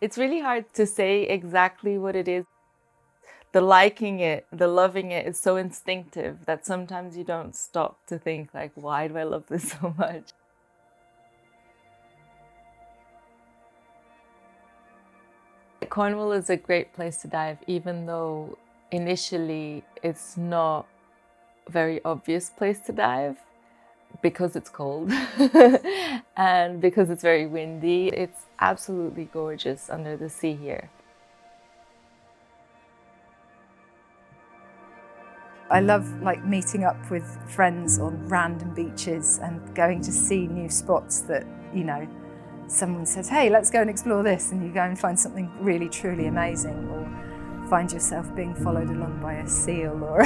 It's really hard to say exactly what it is. The liking it, the loving it is so instinctive that sometimes you don't stop to think like, why do I love this so much? Cornwall is a great place to dive, even though initially it's not a very obvious place to dive because it's cold and because it's very windy. It's absolutely gorgeous under the sea here. I love meeting up with friends on random beaches and going to see new spots that, someone says, hey, let's go and explore this, and you go and find something really, truly amazing, or find yourself being followed along by a seal, or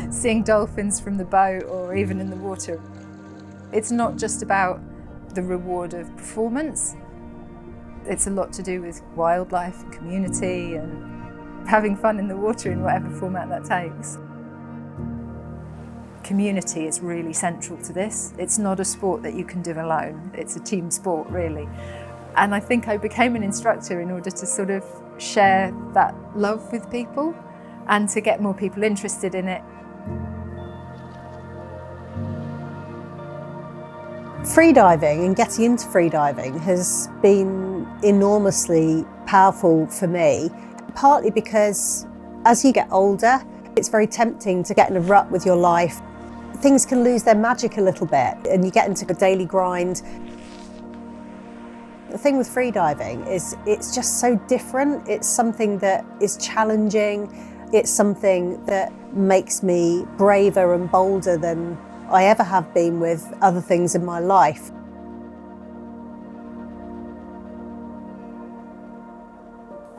seeing dolphins from the boat, or even in the water. It's not just about the reward of performance. It's a lot to do with wildlife and community and having fun in the water in whatever format that takes. Community is really central to this. It's not a sport that you can do alone. It's a team sport, really. And I think I became an instructor in order to sort of share that love with people and to get more people interested in it. Freediving and getting into freediving has been enormously powerful for me, partly because as you get older, it's very tempting to get in a rut with your life. Things can lose their magic a little bit and you get into a daily grind. The thing with freediving is it's just so different. It's something that is challenging. It's something that makes me braver and bolder than I ever have been with other things in my life.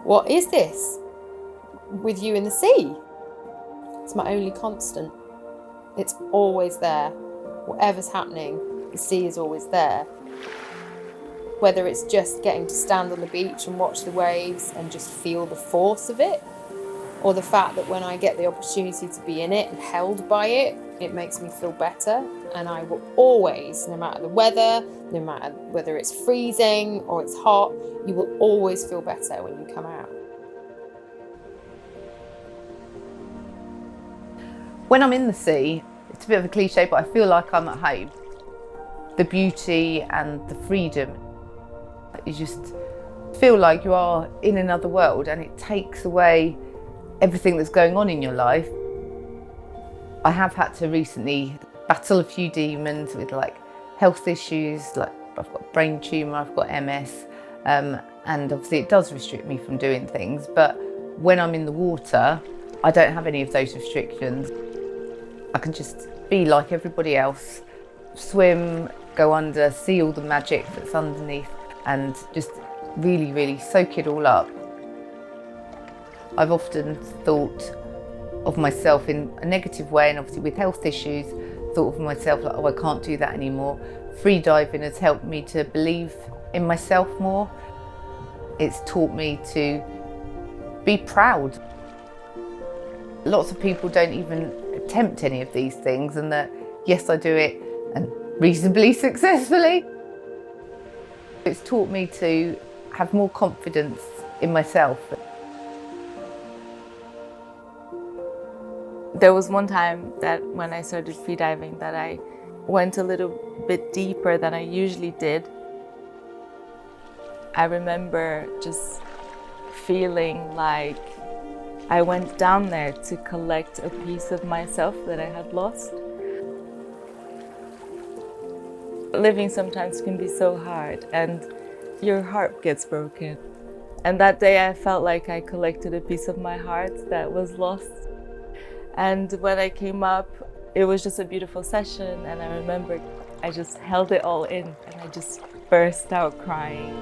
What is this with you in the sea? It's my only constant. It's always there. Whatever's happening, the sea is always there. Whether it's just getting to stand on the beach and watch the waves and just feel the force of it, or the fact that when I get the opportunity to be in it and held by it, it makes me feel better. And I will always, no matter the weather, no matter whether it's freezing or it's hot, you will always feel better when you come out. When I'm in the sea, it's a bit of a cliche, but I feel like I'm at home. The beauty and the freedom, you just feel like you are in another world, and it takes away everything that's going on in your life. I have had to recently battle a few demons with health issues, like I've got a brain tumour, I've got MS, and obviously it does restrict me from doing things, but when I'm in the water, I don't have any of those restrictions. I can just be like everybody else, swim, go under, see all the magic that's underneath, and just really, really soak it all up. I've often thought of myself in a negative way, and obviously with health issues, thought of myself like, oh, I can't do that anymore. Freediving has helped me to believe in myself more. It's taught me to be proud. Lots of people don't even attempt any of these things, and that, yes, I do it and reasonably successfully. It's taught me to have more confidence in myself. There was one time that when I started freediving that I went a little bit deeper than I usually did. I remember just feeling like I went down there to collect a piece of myself that I had lost. Living sometimes can be so hard and your heart gets broken. And that day I felt like I collected a piece of my heart that was lost. And when I came up, it was just a beautiful session, and I remember I just held it all in and I just burst out crying.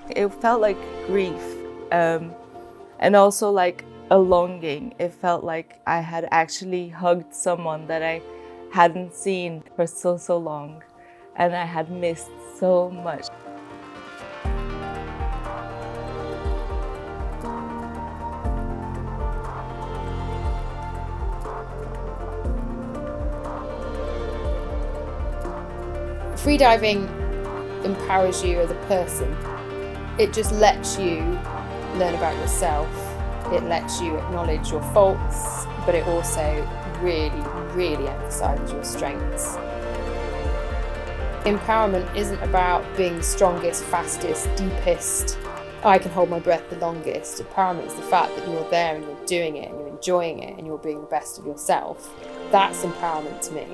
It felt like grief. And also like a longing. It felt like I had actually hugged someone that I hadn't seen for so long, and I had missed so much. Freediving empowers you as a person. It just lets you learn about yourself. It lets you acknowledge your faults, but it also really, really emphasises your strengths. Empowerment isn't about being the strongest, fastest, deepest, I can hold my breath the longest. Empowerment is the fact that you're there and you're doing it and you're enjoying it and you're being the best of yourself. That's empowerment to me.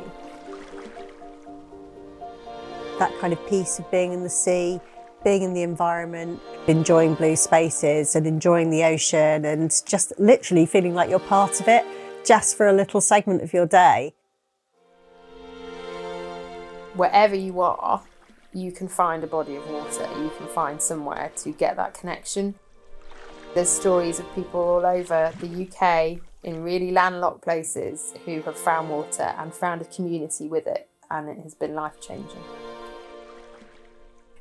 That kind of piece of being in the sea, being in the environment, enjoying blue spaces and enjoying the ocean and just literally feeling like you're part of it just for a little segment of your day. Wherever you are, you can find a body of water, you can find somewhere to get that connection. There's stories of people all over the UK in really landlocked places who have found water and found a community with it, and it has been life-changing.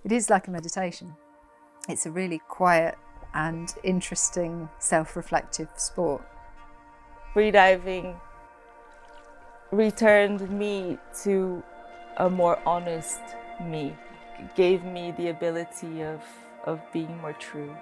It is like a meditation. It's a really quiet and interesting, self-reflective sport. Freediving returned me to a more honest me, gave me the ability of being more true.